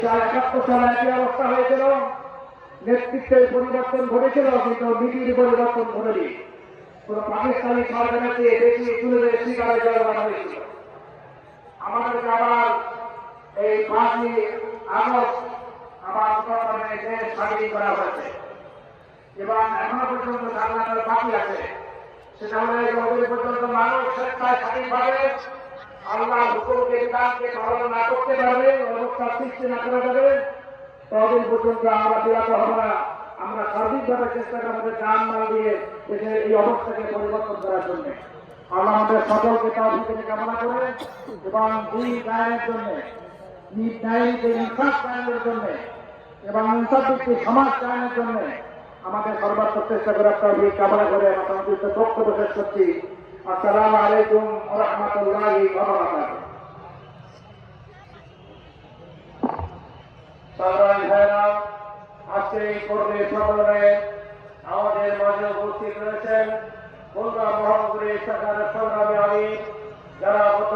71 সালে একই অবস্থা হয়েছিল, নেতৃত্বের পরিবর্তন ঘটেছিল, কিন্তু নীতির পরিবর্তন ঘটেনি। কোন পাকিস্তানি সরকারকে বেশি তুলে শিকারে জড়ানো হয়েছিল। আমাদেরকে আবার এই 5ই আগস্ট আবার দেশ স্বাধীন করা হয়েছে এবং এখনো পর্যন্ত স্বাধীনতার বাকি আছে। সেটা হলে যতদিন পর্যন্ত মানুষ স্বেচ্ছায় স্বাধীনভাবে আল্লাহর হুকুমকে বিধানকে পালন না করতে পারবে, অবস্থা সৃষ্টি না করা যাবে, ততদিন পর্যন্ত আমরা বিরত হব না। আমরা সার্বিকভাবে চেষ্টা করবো জান মাল দিয়ে দেশের এই অবস্থাকে পরিবর্তন করার জন্য। আল্লাহ আমাদের সকলকে তাওফিক কামনা করে এবং দুই গায়ের জন্য, ইনসাফ কায়েমের জন্য এবং ইনসাফ ভিত্তিক সমাজ কায়েমের জন্য আমাদের সর্বাত্মক চেষ্টা করার তাওফিক কামনা করে আমার সংক্ষিপ্ত বক্তব্য শেষ করছি। আসসালামু আলাইকুম ওয়া রাহমাতুল্লাহি ওয়া বারাকাতুহু। আজকে এই কর্মী সম্মেলনে আমাদের মাঝে উপস্থিত রয়েছেন খুলনা মহানগরী শাখার সংগ্রামী আমির